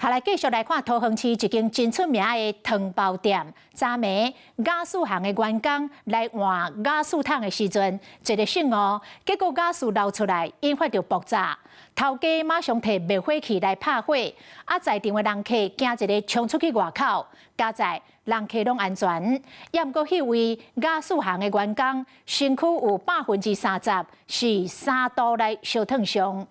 下來繼續來看桃園市一間真出名的湯包店。昨暝雅士行的員工來換雅士桶的時陣，一個醒哦，結果雅士漏出來，引發着爆炸。頭家馬上摕滅火器來拍火，在場的人客驚一個衝出去外口，加在人客攏安全。也毋過迄位雅士行的員工身軀有30%是3度來燒燙傷。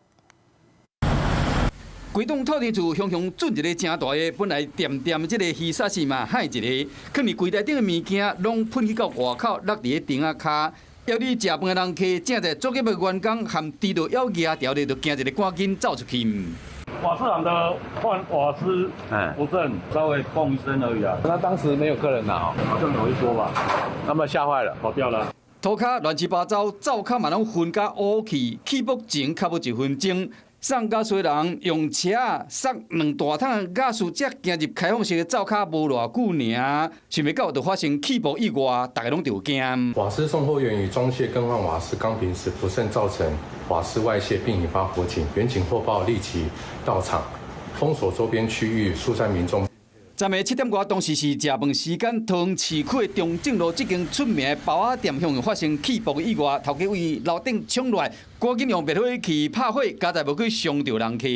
規棟土地厝雄雄準一個正大個，本來店這個魚煞是嘛害一個，可能櫃台頂的物件攏噴去到外口，落佇個頂仔骹。要你食飯的人客，正在作業的員工，含豬肉要牙條的，就驚一個趕緊走出去。瓦斯行的換瓦斯不正，稍微嘣一聲而已啊。那當時沒有客人拿，好像有一桌吧，那麼嚇壞了，跑掉了。塗骹亂七八糟，灶骹嘛攏混甲烏氣，起爆前較無1分鐘。送雅士人用車塞2大桶雅士，才行入開放式的灶骹無偌久爾，想袂到就發生起爆意外，大家攏就驚。瓦斯送貨員與裝卸更換瓦斯鋼瓶時，不慎造成瓦斯外泄，並引發火警。員警獲報立即到場，封鎖周邊區域，疏散民眾。昨暝7點外，當時是食飯時間，桃園市區的中正路這間出名的包仔店向發生起爆意外，頭家為樓頂衝落來，趕緊用滅火器拍火，加在無去傷到人客。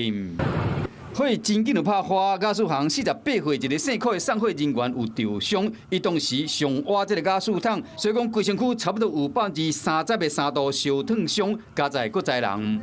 火真緊就拍花，雅士行48歲一個姓柯的送貨人員有受傷，伊當時上挖這個雅士桶，所以講規身軀差不多有30%的3度燒燙傷，加在閣在人。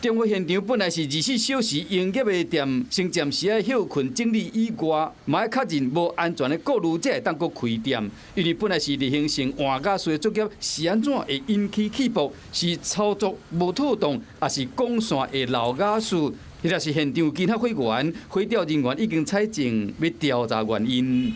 中火現場本來是24小時營業的店，先暫時要休困整理以外，嘛要確認無安全的顧慮才會當閣開店。因為本來是例行性換雅士的作業，是安怎會引起起爆？是操作無妥當，還是鋼線會漏雅士？或者是現場其他火源？火調人員已經採證要調查原因。